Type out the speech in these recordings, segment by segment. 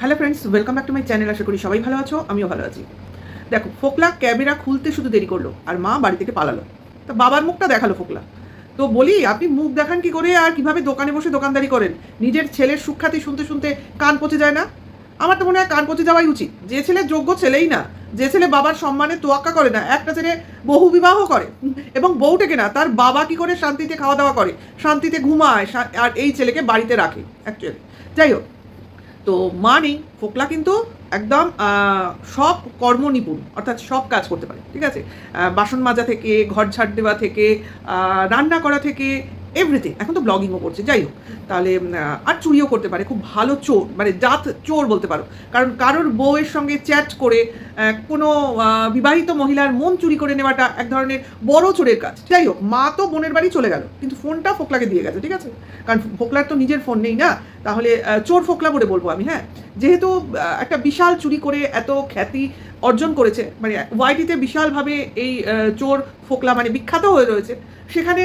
Hello friends, welcome back to my channel. আশা করি সবাই ভালো আছো, আমিও ভালো আছি। দেখো, ফোকলা ক্যামেরা খুলতে শুধু দেরি করলো আর মা বাড়ি থেকে পালালো। তা বাবার মুখটা দেখালো ফোকলা। তো বলি, আপনি মুখ দেখান কি করে আর কিভাবে দোকানে বসে দোকানদারি করেন? নিজের ছেলের সুখ্যাতি শুনতে শুনতে কান পচে যায় না? আমার তো মনে হয় কান পচে যাওয়াই উচিত। যে ছেলে যোগ্য ছেলেই না, যে ছেলে বাবার সম্মানে তোয়াক্কা করে না, একটা ছেলে বহু বিবাহ করে এবং বউটাকে না, তার বাবা কি করে শান্তিতে খাওয়া দাওয়া করে, শান্তিতে ঘুমায়, আর এই ছেলেকে বাড়িতে রাখে অ্যাকচুয়ালি। যাই হোক, তো মা নেই, ফোকলা কিন্তু একদম সব কর্ম নিপুণ, অর্থাৎ সব কাজ করতে পারে, ঠিক আছে? বাসন মাজা থেকে, ঘর ঝাড় দেওয়া থেকে, রান্না করা থেকে, এভরিথিং। এখন তো ব্লগিংও করছে। যাই হোক, তাহলে আর চুরিও করতে পারে, খুব ভালো চোর, মানে জাত চোর বলতে পারো। কারণ কারোর বউয়ের সঙ্গে চ্যাট করে কোনো বিবাহিত মহিলার মন চুরি করে নেওয়াটা এক ধরনের বড় চোরের কাজ। যাই হোক, মা তো বোনের বাড়ি চলে গেল, কিন্তু ফোনটা ফোকলাকে দিয়ে গেছে, ঠিক আছে? কারণ ফোকলার তো নিজের ফোন নেই না, তাহলে চোর ফোকলা বলে বলবো আমি। হ্যাঁ, যেহেতু একটা বিশাল চুরি করে এত খ্যাতি অর্জন করেছে, মানে ওয়াইটিতে বিশালভাবে এই চোর ফোকলা মানে বিখ্যাত হয়ে রয়েছে, সেখানে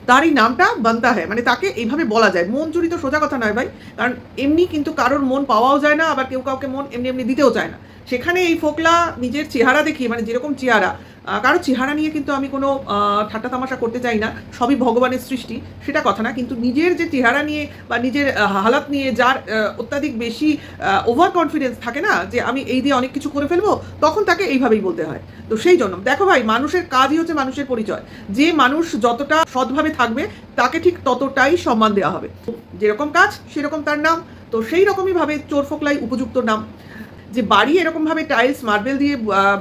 তার এই নামটা বানতা হয়, মানে তাকে এইভাবে বলা যায়। মন চুরি তো সোজা কথা নয় ভাই, কারণ এমনি কিন্তু কারোর মন পাওয়াও যায় না, আবার কেউ কাউকে মন এমনি এমনি দিতেও চায় না। সেখানে এই ফোকলা নিজের চেহারা দেখিয়ে, মানে যেরকম চেহারা, কারো চেহারা নিয়ে কিন্তু আমি কোনো ঠাট্টা তামাশা করতে চাই না, সবই ভগবানের সৃষ্টি, সেটা কথা না, কিন্তু নিজের যে চেহারা নিয়ে বা নিজের হালাত নিয়ে যার অত্যাধিক বেশি ওভার কনফিডেন্স থাকে না, যে আমি এই দিয়ে অনেক কিছু করে ফেলবো, তখন তাকে এইভাবেই বলতে হয়। তো সেই জন্য দেখো ভাই, মানুষের কাজই হচ্ছে মানুষের পরিচয়। যে মানুষ যতটা সৎভাবে থাকবে, তাকে ঠিক ততটাই সম্মান দেওয়া হবে। যেরকম কাজ সেরকম তার নাম। তো সেই রকমই ভাবে চোর ফোকলাই উপযুক্ত নাম। যে বাড়ি এরকমভাবে টাইলস মার্বেল দিয়ে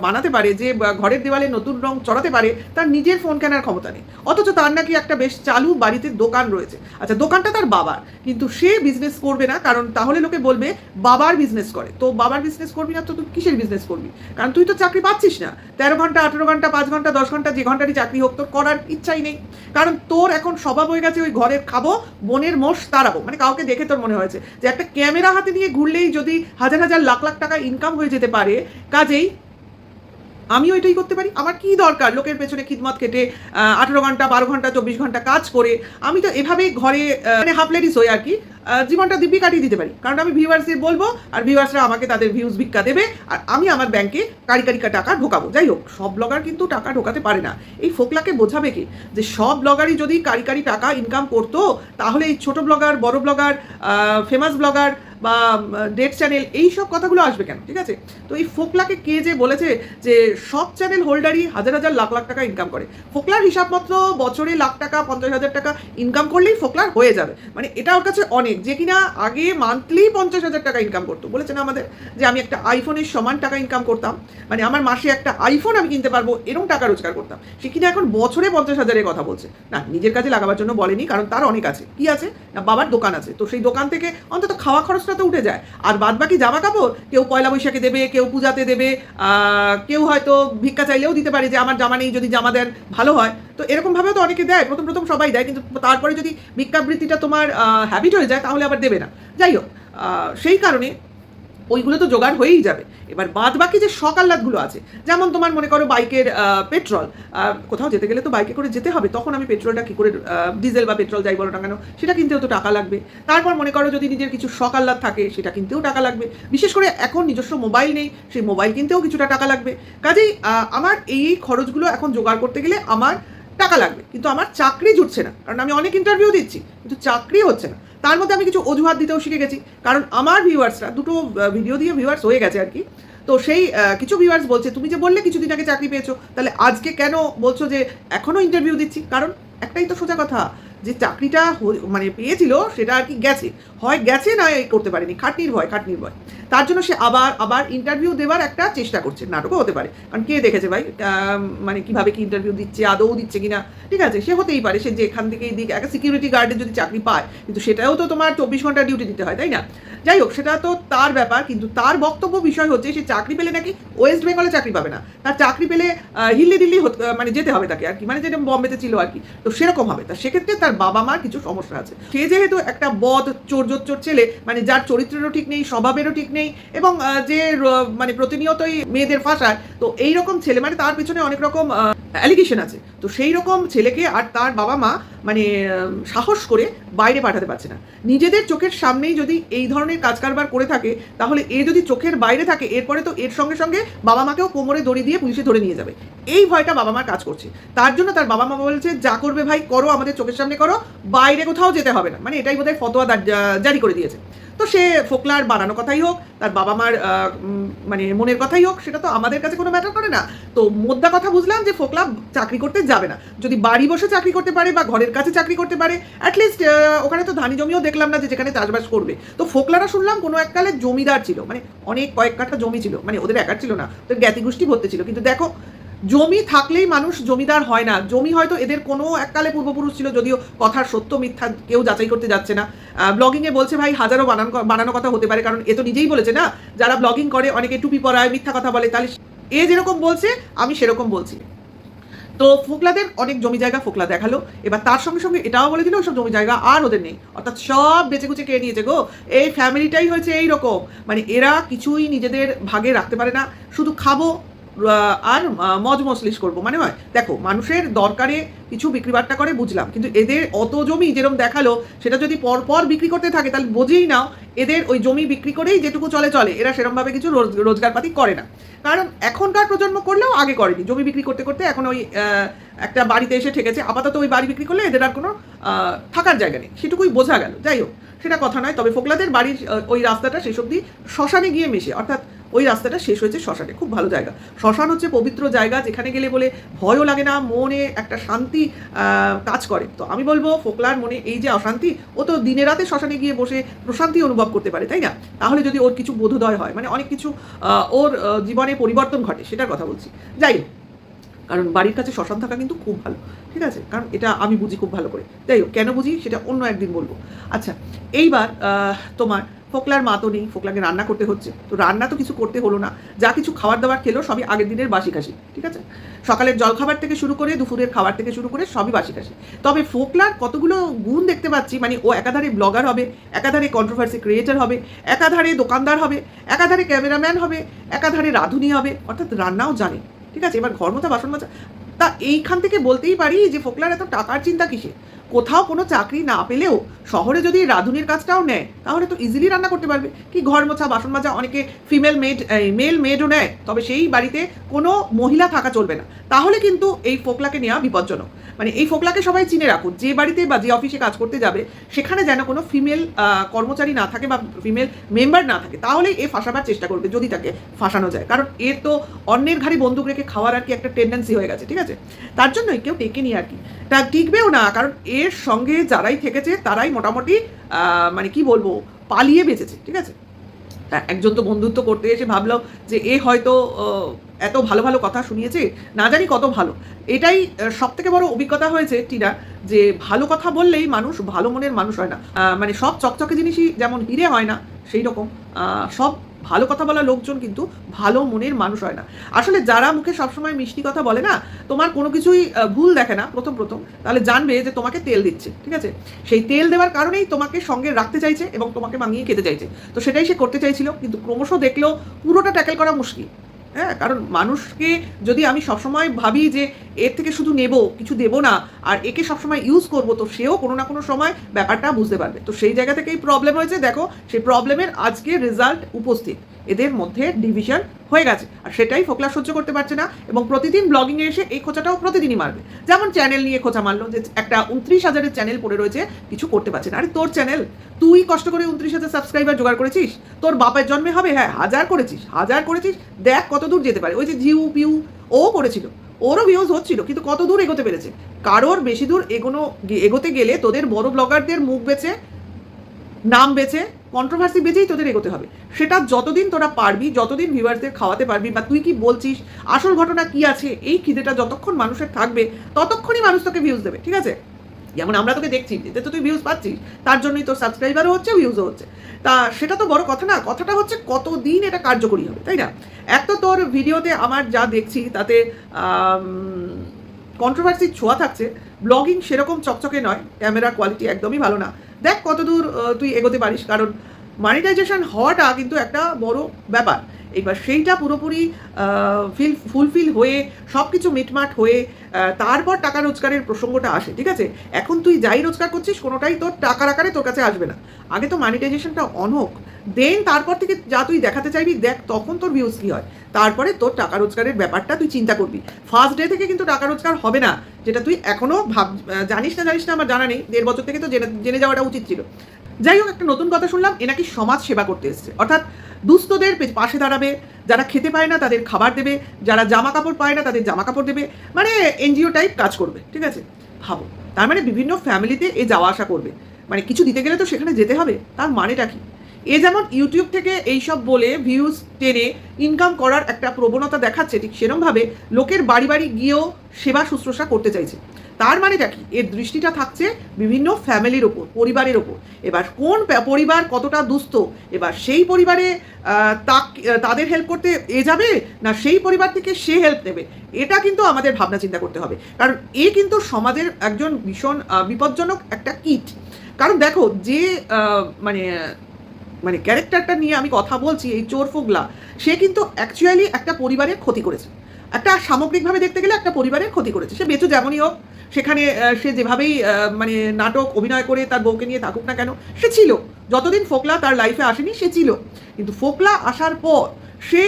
বানাতে পারে, যে ঘরের দেওয়ালে নতুন রং চড়াতে পারে, তার নিজের ফোন কেনার ক্ষমতা নেই, অথচ তার নাকি একটা বেশ চালু বাড়িতে দোকান রয়েছে। আচ্ছা, দোকানটা তার বাবার, কিন্তু সে বিজনেস করবে না, কারণ তাহলে লোকে বলবে বাবার বিজনেস করে। তো বাবার বিজনেস করবি না তো তুই কিসের বিজনেস করবি? কারণ তুই তো চাকরি পাচ্ছিস না। 13 ঘন্টা, 18 ঘন্টা, 5 ঘন্টা, 10 ঘন্টা, যে ঘন্টারই চাকরি হোক, তোর করার ইচ্ছাই নেই। কারণ তোর এখন স্বভাব হয়ে গেছে ওই ঘরের খাবো, বোনের মোষ তাড়াবো। মানে কাউকে দেখে তোর মনে হয়েছে যে একটা ক্যামেরা হাতে নিয়ে ঘুরলেই যদি হাজার হাজার লাখ লাখ টাকা ইনকাম হয়ে যেতে পারে, কাজেই আমিও এটাই করতে পারি। আমার কি দরকার লোকের পেছনে খিদমত খেটে 18 ঘন্টা, 12 ঘন্টা, 24 ঘন্টা কাজ করে? আমি তো এভাবেই ঘরে মানে হাফ লেডিস হই আর কি, জীবনটা দিব্যি কাটিয়ে দিতে পারি। কারণ আমি ভিউয়ার্সদের বলবো, আর ভিউয়ার্সরা আমাকে তাদের ভিউজ ভিক্ষা দেবে, আর আমি আমার ব্যাংকে কারি কারি টাকা ঢোকাবো। যাই হোক, সব ব্লগার কিন্তু টাকা ঢোকাতে পারে না। এই ফোকলাকে বোঝাবে কি যে সব ব্লগারই যদি কারি কারি টাকা ইনকাম করতো, তাহলে এই ছোট ব্লগার, বড় ব্লগার, ফেমাস ব্লগার বা ডেট চ্যানেল, এই সব কথাগুলো আসবে কেন? ঠিক আছে? তো এই ফোকলাকে কে যে বলেছে যে সব চ্যানেল হোল্ডারই হাজার হাজার লাখ লাখ টাকা ইনকাম করে? ফোকলার হিসাব মতো বছরে লাখ টাকা, 50,000 টাকা ইনকাম করলেই ফোকলার হয়ে যাবে। মানে এটা ওর কাছে অনেক। যে কিনা আগে মান্থলি 50,000 টাকা ইনকাম করতো, বলেছে না আমাদের যে আমি একটা আইফোনের সমান টাকা ইনকাম করতাম, মানে আমার মাসে একটা আইফোন আমি কিনতে পারবো, এরকম টাকা রোজগার করতাম। সে কিনা এখন বছরে 50,000-এর কথা বলছে। না, নিজের কাজে লাগাবার জন্য বলেনি, কারণ তার অনেক আছে। কি আছে না, বাবার দোকান আছে, তো সেই দোকান থেকে অন্তত খাওয়া খরচটা তো উঠে যায়। আর বাদ বাকি জামা কাপড় কেউ পয়লা বৈশাখে দেবে, কেউ পূজাতে দেবে, কেউ হয়তো ভিক্ষা চাইলেও দিতে পারে যে আমার জামা নেই, যদি জামা দেন ভালো হয়। তো এরকমভাবেও তো অনেকে দেয়, প্রথম প্রথম সবাই দেয়, কিন্তু তারপরে যদি ভিক্ষাবৃত্তিটা তোমার হ্যাবিট হয়ে যায়, তাহলে আবার দেবে না। যাই হোক, সেই কারণে ওইগুলো তো জোগাড় হয়েই যাবে। এবার বাদ বাকি যে শখ আহ্লাদগুলো আছে, যেমন তোমার মনে করো বাইকের পেট্রোল, কোথাও যেতে গেলে তো বাইকে করে যেতে হবে, তখন আমি পেট্রোলটা কী করে, ডিজেল বা পেট্রোল যাই বলো না কেন, সেটা কিনতেও তো টাকা লাগবে। তারপর মনে করো যদি নিজের কিছু শখ আহ্লাদ থাকে, সেটা কিনতেও টাকা লাগবে। বিশেষ করে এখন নিজস্ব মোবাইল নেই, সেই মোবাইল কিনতেও কিছুটা টাকা লাগবে। কাজেই আমার এই খরচগুলো এখন জোগাড় করতে গেলে আমার টাকা লাগবে, কিন্তু আমার চাকরি জুটছে না, কারণ আমি অনেক ইন্টারভিউ দিচ্ছি, কিন্তু চাকরি হচ্ছে না। তার মধ্যে আমি কিছু অজুহাত দিতেও শিখে গেছি, কারণ আমার ভিউয়ার্সরা, দুটো ভিডিও দিয়ে ভিউয়ার্স হয়ে গেছে আর কি। তো সেই কিছু ভিউয়ার্স বলছে, তুমি যে বললে কিছুদিন আগে চাকরি পেয়েছো, তাহলে আজকে কেন বলছো যে এখনও ইন্টারভিউ দিচ্ছি? কারণ একটাই তো সোজা কথা, যে চাকরিটা মানে পেয়েছিল সেটা আর কি গেছে, হয় গেছে না করতে পারেনি, খাটনির ভয়, খাটনির ভয়। তার জন্য সে আবার আবার ইন্টারভিউ দেওয়ার একটা চেষ্টা করছে। নাটকও হতে পারে, কারণ কে দেখেছে ভাই মানে কিভাবে কি ইন্টারভিউ দিচ্ছে, আদৌ দিচ্ছে কিনা। ঠিক আছে, সে হতেই পারে, সে যেখান থেকেই দিক, একটা সিকিউরিটি গার্ডের যদি চাকরি পায়, কিন্তু সেটাও তো তোমার 24 ঘন্টা ডিউটি দিতে হয়, তাই না? যাই হোক, সেটা তো তার ব্যাপার, কিন্তু তার বক্তব্য বিষয় হচ্ছে সে চাকরি পেলে নাকি ওয়েস্ট বেঙ্গলে চাকরি পাবে না, তার চাকরি পেলে হিল্লি দিল্লি মানে যেতে হবে তাকে আর কি, মানে যেটা বম্বেতে ছিল আর কি। তো সেরকম হবে। তা সেক্ষেত্রে তার বাবা মার কিছু সমস্যা আছে। সে যেহেতু একটা বদ চোর ছেলে, মানে যার চরিত্রেরও ঠিক নেই, স্বভাবেরও ঠিক নেই, এবং যে মানে প্রতিনিয়তই মেয়েদের ফাঁসায়, তো এইরকম ছেলে, মানে তার পিছনে অনেক রকম অ্যালিগেশন আছে। তো সেই রকম ছেলেকে আর তার বাবা মা মানে সাহস করে বাইরে পাঠাতে পারছে না। নিজেদের চোখের সামনেই যদি এই ধরনের কাজ কারবার করে থাকে, তাহলে এ যদি চোখের বাইরে থাকে, এরপরে তো এর সঙ্গে সঙ্গে বাবা মাকেও কোমরে দড়ি দিয়ে পুলিশে ধরে নিয়ে যাবে। এই ভয়টা বাবা মার কাজ করছে। তার জন্য তার বাবা মা বলছে, যা করবে ভাই করো, আমাদের চোখের সামনে করো, বাইরে কোথাও যেতে হবে না। মানে এটাই বোধহয় ফতোয়া জারি করে দিয়েছে। তো সে ফোকলার বানানো কথাই হোক, তার বাবা মার মানে মনের কথাই হোক, সেটা তো আমাদের কাছে কোনো ম্যাটার করে না। তো মোদ্দা কথা বুঝলাম যে ফোকলা চাকরি করতে যাবে না। যদি বাড়ি বসে চাকরি করতে পারে বা ঘরের কাছে চাকরি করতে পারে, অ্যাটলিস্ট ওখানে তো ধানি জমিও দেখলাম না যে যেখানে চাষবাস করবে। তো ফোকলারা শুনলাম কোনো এককালে জমিদার ছিল, মানে অনেক কয়েক কাঠা জমি ছিল, মানে ওদের একার ছিল না, ওদের জ্ঞাতি গোষ্ঠী ভর্তি ছিল। কিন্তু দেখো, জমি থাকলেই মানুষ জমিদার হয় না। জমি হয়তো এদের কোনো এককালে পূর্বপুরুষ ছিল, যদিও কথার সত্য মিথ্যা কেউ যাচাই করতে যাচ্ছে না। ব্লগিংয়ে বলছে ভাই হাজারো বানানো কথা হতে পারে, কারণ এ তো নিজেই বলেছে না, যারা ব্লগিং করে অনেকে টুপি পরায়, মিথ্যা কথা বলে, তাহলে এ যেরকম বলছে আমি সেরকম বলছি। তো ফোকলাদের অনেক জমি জায়গা ফোকলা দেখালো, এবার তার সঙ্গে সঙ্গে এটাও বলে দিল ওসব জমি জায়গা আর ওদের নেই, অর্থাৎ সব বেঁচে কুচে খেয়ে নিয়েছে গো। এই ফ্যামিলিটাই হয়েছে এইরকম, মানে এরা কিছুই নিজেদের ভাগে রাখতে পারে না, শুধু খাবো আর মজ মজলিস করবো। মানে হয়, দেখো মানুষের দরকারে কিছু বিক্রি বাট্টা করে বুঝলাম, কিন্তু এদের অত জমি যেরকম দেখালো সেটা যদি পরপর বিক্রি করতে থাকে, তাহলে বোঝেই নাও এদের ওই জমি বিক্রি করেই যেটুকু চলে, এরা সেরকমভাবে কিছু রোজগারপাতি করে না। কারণ এখনকার প্রজন্ম করলেও আগে করেনি, জমি বিক্রি করতে করতে এখন ওই একটা বাড়িতে এসে ঠেকেছে। আপাতত ওই বাড়ি বিক্রি করলে এদের আর কোনো থাকার জায়গা নেই, সেটুকুই বোঝা গেল। যাই হোক, সেটা কথা নয়। তবে ফোকলাদের বাড়ির ওই রাস্তাটা শেষ অবধি শ্মশানে গিয়ে মেশে, অর্থাৎ ওই রাস্তাটা শেষ হয়েছে শ্মশানে। খুব ভালো জায়গা। শ্মশান হচ্ছে পবিত্র জায়গা, যেখানে গেলে বলে ভয়ও লাগে না, মনে একটা শান্তি কাজ করে। তো আমি বলবো ফোকলার মনে এই যে অশান্তি, ও তো দিনে রাতে শ্মশানে গিয়ে বসে প্রশান্তি অনুভব করতে পারে, তাই না? তাহলে যদি ওর কিছু বোধোদয় হয়, মানে অনেক কিছু ওর জীবনে পরিবর্তন ঘটে, সেটার কথা বলছি। যাই হোক, কারণ বাড়ির কাছে শ্মশান থাকা কিন্তু খুব ভালো, ঠিক আছে? কারণ এটা আমি বুঝি খুব ভালো করে। যাই হোক, কেন বুঝি সেটা অন্য একদিন বলবো। আচ্ছা, এইবার তোমার ফোকলার মা তো নেই, ফোকলাকে রান্না করতে হচ্ছে। তো রান্না তো কিছু করতে হলো না, যা কিছু খাবার দাবার খেলো সবই আগের দিনের বাসি খাসি, ঠিক আছে? সকালের জলখাবার থেকে শুরু করে দুপুরের খাবার থেকে শুরু করে সবই বাসি খাসি। তবে ফোকলার কতগুলো গুণ দেখতে পাচ্ছি, মানে ও একাধারে ব্লগার হবে, একাধারে কন্ট্রোভার্সি ক্রিয়েটার হবে, একাধারে দোকানদার হবে, একাধারে ক্যামেরাম্যান হবে, একাধারে রাঁধুনি হবে, অর্থাৎ রান্নাও জানে, ঠিক আছে? এবার ঘর মোছা বাসন মাজা, তা এইখান থেকে বলতেই পারি যে ফোকলার এত টাকার চিন্তা কিসে? কোথাও কোনো চাকরি না পেলেও শহরে যদি রাঁধুনির কাজটাও নেয়, তাহলে তো ইজিলি রান্না করতে পারবে। কি ঘর মোছা বাসন মাজা অনেকে মেল মেডও নেয়, তবে সেই বাড়িতে কোনো মহিলা থাকা চলবে না, তাহলে কিন্তু এই ফোকলাকে নেওয়া বিপজ্জনক। মানে এই ফোকলাকে সবাই চিনে রাখুন, যে বাড়িতে বা যে অফিসে কাজ করতে যাবে সেখানে যেন কোনো ফিমেল কর্মচারী না থাকে বা ফিমেল মেম্বার না থাকে, তাহলেই এ ফাঁসাবার চেষ্টা করবে, যদি তাকে ফাঁসানো যায়। কারণ এর তো অন্যের ঘাড়ি বন্দুক রেখে খাওয়ার আর কি একটা টেন্ডেন্সি হয়ে গেছে, ঠিক আছে? তার জন্যই কেউ টেকেনি আর কি, তা টিকবেও না। কারণ এর সঙ্গে যারাই থেকেছে তারাই মোটামুটি মানে কি বলবো, পালিয়ে বেঁচেছে, ঠিক আছে? একজন তো বন্ধুত্ব করতে এসে ভাবলো যে এ হয়তো এত ভালো ভালো কথা শুনিয়েছে, না জানি কত ভালো। এটাই সব থেকে বড় অভিজ্ঞতা হয়েছে টিনা, যে ভালো কথা বললেই মানুষ ভালো মনের মানুষ হয় না। মানে সব চকচকে জিনিসই যেমন হিরে হয় না, সেই রকম সব ভালো কথা বলা লোকজন কিন্তু ভালো মনের মানুষ হয় না। আসলে যারা মুখে সবসময় মিষ্টি কথা বলে না, তোমার কোনো কিছুই ভুল দেখে না প্রথম তাহলে জানবে যে তোমাকে তেল দিচ্ছে, ঠিক আছে? সেই তেল দেওয়ার কারণেই তোমাকে সঙ্গে রাখতে চাইছে এবং তোমাকে মাঙিয়ে খেতে চাইছে। তো সেটাই সে করতে চাইছিল, কিন্তু ক্রমশ দেখলেও পুরোটা ট্যাকেল করা মুশকিল। হ্যাঁ, কারণ মানুষকে যদি আমি সবসময় ভাবি যে এর থেকে শুধু নেব, কিছু দেবো না, আর একে সবসময় ইউজ করবো, তো সেও কোনো না কোনো সময় ব্যাপারটা বুঝতে পারবে। তো সেই জায়গা থেকেই প্রবলেম হয়েছে। দেখো, সেই প্রবলেমের আজকে রেজাল্ট উপস্থিত, এদের মধ্যে ডিভিশন হয়ে গেছে, আর সেটাই ফোকলা সহ্য করতে পারছে না, এবং প্রতিদিন ব্লগিংয়ে এসে এই খোঁচাটাও প্রতিদিনই মারবে। যেমন চ্যানেল নিয়ে খোঁচা মারলো, যে একটা 29,000-এর চ্যানেল পড়ে রয়েছে, কিছু করতে পারছে না। আরে তোর চ্যানেল, তুই কষ্ট করে 29,000 সাবস্ক্রাইবার জোগাড় করেছিস, তোর বাপের জন্মে হবে? হ্যাঁ, হাজার করেছিস, দেখ কত দূর যেতে পারে। ওই যে জিউ পিউ ও করেছিল, ওরও ভিউজ হচ্ছিল, কিন্তু কত দূর এগোতে পেরেছে? কারোর বেশি দূর এগোতে গেলে তোদের বড় ব্লগারদের মুখ বেচে, নাম বেচে, কন্ট্রোভার্সি বেচেই তোদের এগোতে হবে। সেটা যতদিন তোরা পারবি, যতদিন ভিউয়ার্সদের খাওয়াতে পারবি, বা তুই কি বলছিস, আসল ঘটনা কি আছে, এই খিদেটা যতক্ষণ মানুষের থাকবে ততক্ষণই মানুষ তোকে ভিউজ দেবে, ঠিক আছে? যেমন আমরা তোকে দেখছি, এতে তো তুই ভিউজ পাচ্ছিস, তার জন্যই তোর সাবস্ক্রাইবারও হচ্ছে, ভিউজও হচ্ছে। তা সেটা তো বড় কথা না, কথাটা হচ্ছে কতদিন এটা কার্যকরী হবে, তাই না? এক তো তোর ভিডিওতে আমার যা দেখছি তাতে কন্ট্রোভার্সির ছোঁয়া থাকছে, ব্লগিং সেরকম চকচকে নয়, ক্যামেরা কোয়ালিটি একদমই ভালো না। দেখ কতদূর তুই এগোতে পারিস, কারণ মনিটাইজেশন হওয়াটা কিন্তু একটা বড় ব্যাপার, এইবার সেইটা পুরোপুরি ফুলফিল হয়ে সব কিছু মিটমাট হয়ে তারপর টাকা রোজগারের প্রসঙ্গটা আসে, ঠিক আছে? এখন তুই যাই রোজগার করছিস কোনোটাই তোর টাকার আকারে তোর কাছে আসবে না। আগে তো মনিটাইজেশনটা অন হোক, দেন তারপর থেকে যা তুই দেখাতে চাইবি দেখ, তখন তোর ভিউজ কী হয়, তারপরে তোর টাকা রোজগারের ব্যাপারটা তুই চিন্তা করবি। ফার্স্ট ডে থেকে কিন্তু টাকা রোজগার হবে না, যেটা তুই এখনও জানিস না আমার জানা নেই, 1.5 বছর থেকে তো জেনে যাওয়াটা উচিত ছিল। যাই হোক, একটা নতুন কথা শুনলাম, এ নাকি সমাজ সেবা করতে এসছে, অর্থাৎ দুস্থদের পাশে দাঁড়াবে, যারা খেতে পায় না তাদের খাবার দেবে, যারা জামা কাপড় পায় না তাদের জামা কাপড় দেবে, মানে এনজিও টাইপ কাজ করবে, ঠিক আছে? ভাবো, তার মানে বিভিন্ন ফ্যামিলিতে এ যাওয়া আসা করবে, মানে কিছু দিতে গেলে তো সেখানে যেতে হবে, তার মানেটা কি? এ যেমন ইউটিউব থেকে এইসব বলে ভিউজ টেনে ইনকাম করার একটা প্রবণতা দেখাচ্ছে, ঠিক সেরকমভাবে লোকের বাড়ি বাড়ি গিয়েও সেবা শুশ্রূষা করতে চাইছে। তার মানেটা কি? এর দৃষ্টিটা থাকছে বিভিন্ন ফ্যামিলির ওপর, পরিবারের ওপর। এবার কোন পরিবার কতটা দুস্থ, এবার সেই পরিবারে তাদের হেল্প করতে এ যাবে, না সেই পরিবার থেকে সে হেল্প নেবে, এটা কিন্তু আমাদের ভাবনা চিন্তা করতে হবে। কারণ এ কিন্তু সমাজের একজন ভীষণ বিপজ্জনক একটা কীট। কারণ দেখো, যে মানে মানে ক্যারেক্টারটা নিয়ে আমি কথা বলছি, এই চোর ফোগলা, সে কিন্তু অ্যাকচুয়ালি একটা পরিবারের ক্ষতি করেছে। একটা সামগ্রিকভাবে দেখতে গেলে একটা পরিবারের ক্ষতি করেছে। সে বেচু যেমনই হোক, সেখানে সে যেভাবেই মানে নাটক অভিনয় করে তার বউকে নিয়ে থাকুক না কেন, সে ছিল। যতদিন ফোকলা তার লাইফে আসেনি সে ছিল, কিন্তু ফোকলা আসার পর সে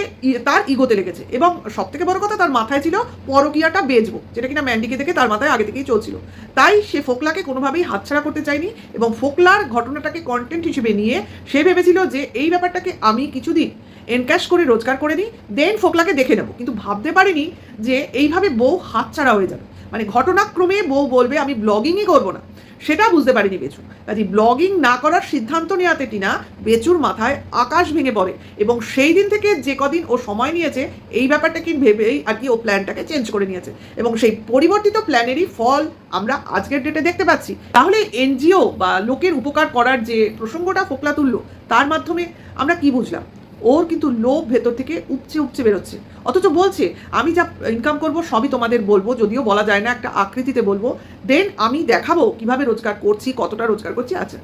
তার ইগোতে লেগেছে, এবং সব থেকে বড় কথা, তার মাথায় ছিল পরকীয়াটা বেচবো, যেটা কিনা ম্যান্ডিকে দেখে তার মাথায় আগে থেকেই চলছিল। তাই সে ফোকলাকে কোনোভাবেই হাতছাড়া করতে চায়নি, এবং ফোকলার ঘটনাটাকে কন্টেন্ট হিসেবে নিয়ে সে ভেবেছিল যে এই ব্যাপারটাকে আমি কিছুদিন এনক্যাশ করে রোজগার করে নিই, দেন ফোকলাকে দেখে নেবো। কিন্তু ভাবতে পারিনি যে এইভাবে বউ হাতছাড়া হয়ে যাবে, মানে ঘটনাক্রমে বউ বলবে আমি ব্লগিংই করবো না, সেটা বুঝতে পারিনি বেচু। কাজে ব্লগিং না করার সিদ্ধান্ত নেওয়াতে টিনা বেচুর মাথায় আকাশ ভেঙে পড়ে, এবং সেই দিন থেকে যে কদিন ও সময় নিয়েছে এই ব্যাপারটাকে ভেবেই আর কি ও প্ল্যানটাকে চেঞ্জ করে নিয়েছে, এবং সেই পরিবর্তিত প্ল্যানেরই ফল আমরা আজকের ডেটে দেখতে পাচ্ছি। তাহলে এনজিও বা লোকের উপকার করার যে প্রসঙ্গটা ফোকলা তুললো, তার মাধ্যমে আমরা কি বুঝলাম? ওর কিন্তু লোভ ভেতর থেকে উপচে উপচে বেরোচ্ছে, অথচ বলছে আমি যা ইনকাম করব সবই তোমাদের বলবো, যদিও বলা যায় না, একটা আকৃতিতে বলবো, দেন আমি দেখাবো কিভাবে রোজগার করছি, কতটা রোজগার করছি। আচ্ছা,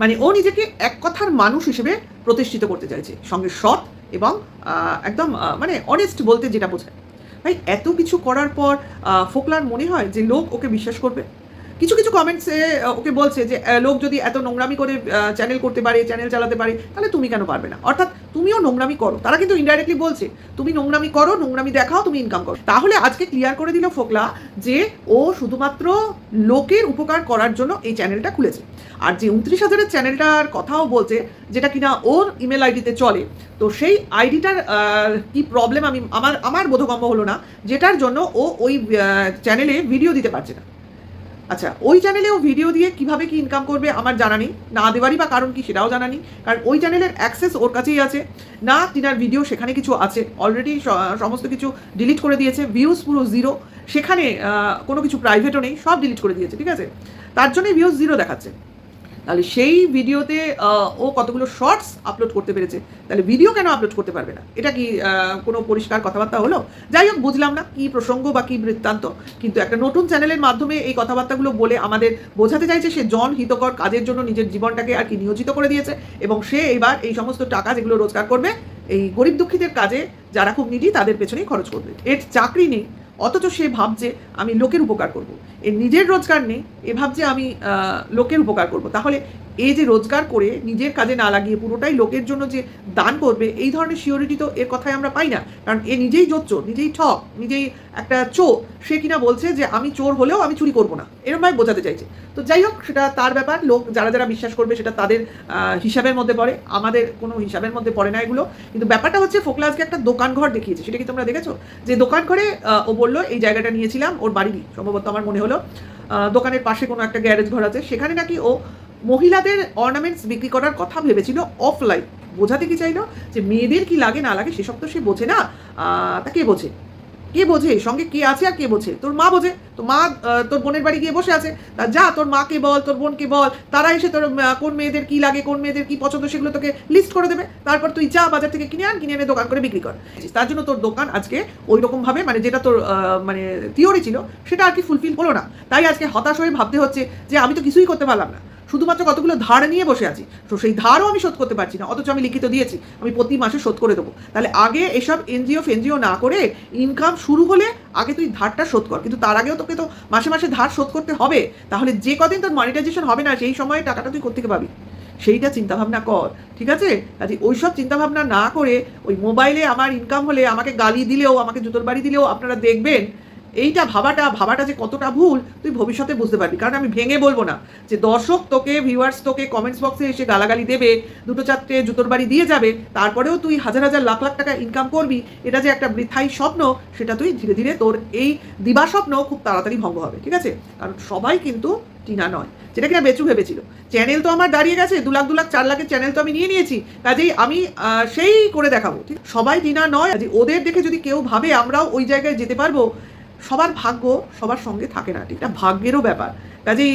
মানে ও নিজেকে এক কথার মানুষ হিসেবে প্রতিষ্ঠিত করতে চাইছে, সঙ্গে সৎ এবং একদম মানে অনেস্ট বলতে যেটা বোঝায়। ভাই, এত কিছু করার পর ফোকলার মনে হয় যে লোক ওকে বিশ্বাস করবে? কিছু কিছু কমেন্টসে ওকে বলছে যে লোক যদি এত নোংরামি করে চ্যানেল করতে পারে, চ্যানেল চালাতে পারে, তাহলে তুমি কেন পারবে না? অর্থাৎ তুমিও নোংরামি করো। তারা কিন্তু ইনডাইরেক্টলি বলছে তুমি নোংরামি করো, নোংরামি দেখাও, তুমি ইনকাম করো। তাহলে আজকে ক্লিয়ার করে দিল ফোকলা যে ও শুধুমাত্র লোকের উপকার করার জন্য এই চ্যানেলটা খুলেছে। আর যে 29,000-এর চ্যানেলটার কথাও বলছে, যেটা কিনা ওর ইমেল আইডিতে চলে, তো সেই আইডিটার কি প্রবলেম আমি আমার বোধগম্য হলো না, যেটার জন্য ও ওই চ্যানেলে ভিডিও দিতে পারছে না। আচ্ছা, ওই চ্যানেলেও ভিডিও দিয়ে কিভাবে কি ইনকাম করবে আমার জানা নেই, না দেওয়ারই বা কারণ কি সেটাও জানা নেই, কারণ ওই চ্যানেলের অ্যাক্সেস ওর কাছেই আছে না, টিনার ভিডিও সেখানে কিছু আছে অলরেডি, সমস্ত কিছু ডিলিট করে দিয়েছে, ভিউজ পুরো জিরো, সেখানে কোনো কিছু প্রাইভেটও নেই, সব ডিলিট করে দিয়েছে, ঠিক আছে? তার জন্যই ভিউজ জিরো দেখাচ্ছে। তাহলে সেই ভিডিওতে ও কতগুলো শর্টস আপলোড করতে পেরেছে, তাহলে ভিডিও কেন আপলোড করতে পারবে না? এটা কি কোনো পরিষ্কার কথাবার্তা হলো? যাই হোক, বুঝলাম না কি প্রসঙ্গ বা কি বৃত্তান্ত, কিন্তু একটা নতুন চ্যানেলের মাধ্যমে এই কথাবার্তাগুলো বলে আমাদের বোঝাতে চাইছে সে জনহিতকর কাজের জন্য নিজের জীবনটাকে আর কি নিয়োজিত করে দিয়েছে, এবং সে এবার এই সমস্ত টাকা যেগুলো রোজগার করবে এই গরিব দুঃখীদের কাজে, যারা খুব নিডি তাদের পেছনেই খরচ করবে। এর চাকরি নেই, অথচ সে ভাবছে আমি লোকের উপকার করব। এর নিজের রোজগার নেই, এ ভাবছে আমি লোকের উপকার করব। তাহলে এই যে রোজগার করে নিজের কাজে না লাগিয়ে পুরোটাই লোকের জন্য যে দান করবে, এই ধরনের সিওরিটি তো এর কথায় আমরা পাই না। কারণ এ নিজেই জোচ্চোর, নিজেই ঠক, নিজেই একটা চোর। সে কিনা বলছে যে আমি চোর হলেও আমি চুরি করবো না, এরকমভাবে বোঝাতে চাইছে। তো যাই হোক, সেটা তার ব্যাপার, লোক যারা যারা বিশ্বাস করবে সেটা তাদের হিসাবের মধ্যে পড়ে, আমাদের কোনো হিসাবের মধ্যে পড়ে না এগুলো। কিন্তু ব্যাপারটা হচ্ছে, ফোকলা আজকে একটা দোকান ঘর দেখিয়েছে, সেটা কি তোমরা দেখেছো? যে দোকান ঘরে ও বললো এই জায়গাটা নিয়েছিলাম ওর বাড়িরই, সম্ভবত আমার মনে হলো দোকানের পাশে কোনো একটা গ্যারেজ ঘর আছে, সেখানে নাকি ও মহিলাদের অর্নামেন্টস বিক্রি করার কথা ভেবেছিল অফলাইন। বোঝাতে কি চাইলো যে মেয়েদের কি লাগে না লাগে সেসব তো সে বোঝে না, তা কে বোঝে? কে বোঝে? সঙ্গে কে আছে আর কে বোঝে? তোর মা বোঝে। তো মা তোর বোনের বাড়ি গিয়ে বসে আছে, তা যা তোর মাকে বল, তোর বোনকে বল, তারা এসে তোর কোন মেয়েদের কি লাগে, কোন মেয়েদের কি পছন্দ, সেগুলো তোকে লিস্ট করে দেবে। তারপর তুই যা বাজার থেকে কিনে এনে দোকান করে বিক্রি কর। তার জন্য তোর দোকান আজকে ওই রকমভাবে, মানে যেটা তোর মানে থিওরি ছিল সেটা আর কি ফুলফিল হলো না। তাই আজকে হতাশ হয়ে ভাবতে হচ্ছে যে আমি তো কিছুই করতে পারলাম না। শুধুমাত্র কতগুলো ধার নিয়ে বসে আছি। তো সেই ধারও আমি শোধ করতে পারছি না, অথচ আমি লিখিত দিয়েছি আমি প্রতি মাসে শোধ করে দেবো। তাহলে আগে এসব এনজিও ফেনজিও না করে ইনকাম শুরু হলে আগে তুই ধারটা শোধ কর, কিন্তু তার আগেও তোকে তো মাসে মাসে ধার শোধ করতে হবে। তাহলে যে কদিন তোর মনিটাইজেশন হবে না সেই সময়ে টাকাটা তুই কোত্থেকে পাবি, সেইটা চিন্তাভাবনা কর, ঠিক আছে? কাজে ওইসব চিন্তাভাবনা না করে ওই মোবাইলে আমার ইনকাম হলে আমাকে গালি দিলেও, আমাকে জুতোর বাড়ি দিলেও আপনারা দেখবেন এইটা ভাবাটা যে কতটা ভুল তুই ভবিষ্যতে বুঝতে পারবি। কারণ আমি ভেঙে বলবো না যে দর্শক তোকে, ভিউয়ার্স তোকে কমেন্টস বক্সে এসে গালাগালি দেবে, দুটো চারটে জুতোর বাড়ি দিয়ে যাবে, তারপরেও তুই হাজার হাজার লাখ লাখ টাকা ইনকাম করবি, এটা যে একটা বৃথাই স্বপ্ন, সেটা তুই ধীরে ধীরে তোর এই দিবা স্বপ্ন খুব তাড়াতাড়ি ভঙ্গ হবে, ঠিক আছে? কারণ সবাই কিন্তু টিনা নয়, যেটা কিনা বেচু ভেবেছিল। চ্যানেল তো আমার দাঁড়িয়ে গেছে, 2 লাখ 4 লাখের চ্যানেল তো আমি নিয়ে নিয়েছি, কাজেই আমি সেই করে দেখাবো, ঠিক? সবাই টিনা নয়, কাজে ওদের দেখে যদি কেউ ভাবে আমরাও ওই জায়গায় যেতে পারবো, সবার ভাগ্য সবার সঙ্গে থাকে না, ঠিক? এটা ভাগ্যেরও ব্যাপার। কাজেই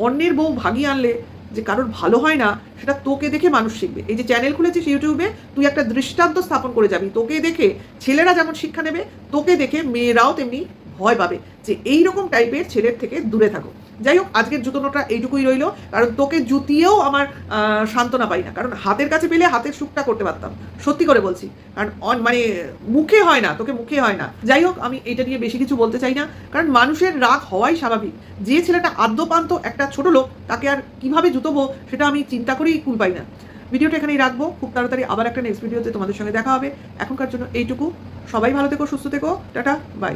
অন্যের বউ ভাগিয়ে আনলে যে কারোর ভালো হয় না, সেটা তোকে দেখে মানুষ শিখবে। এই যে চ্যানেল খুলেছিস ইউটিউবে, তুই একটা দৃষ্টান্ত স্থাপন করে যাবি। তোকে দেখে ছেলেরা যেমন শিক্ষা নেবে, তোকে দেখে মেয়েরাও তেমনি ভয় পাবে যে এইরকম টাইপের ছেলের থেকে দূরে থাকো। যাই হোক, আজকের জুতোনোটা এইটুকুই রইলো, কারণ তোকে জুতিয়েও আমার সান্ত্বনা পাই না, কারণ হাতের কাছে পেলে হাতের সুখটা করতে পারতাম, সত্যি করে বলছি। কারণ মানে মুখে হয় না, তোকে মুখে হয় না। যাই হোক, আমি এটা নিয়ে বেশি কিছু বলতে চাই না, কারণ মানুষের রাগ হওয়াই স্বাভাবিক। যে ছেলেটা আদ্যপান্ত একটা ছোট লোক, তাকে আর কিভাবে জুতোবো সেটা আমি চিন্তা করেই কুল পাই না। ভিডিওটা এখানেই রাখবো, খুব তাড়াতাড়ি আবার একটা নেক্সট ভিডিওতে তোমাদের সঙ্গে দেখা হবে। এখনকার জন্য এইটুকু। সবাই ভালো থেকো, সুস্থ থেকো, টাটা, বাই।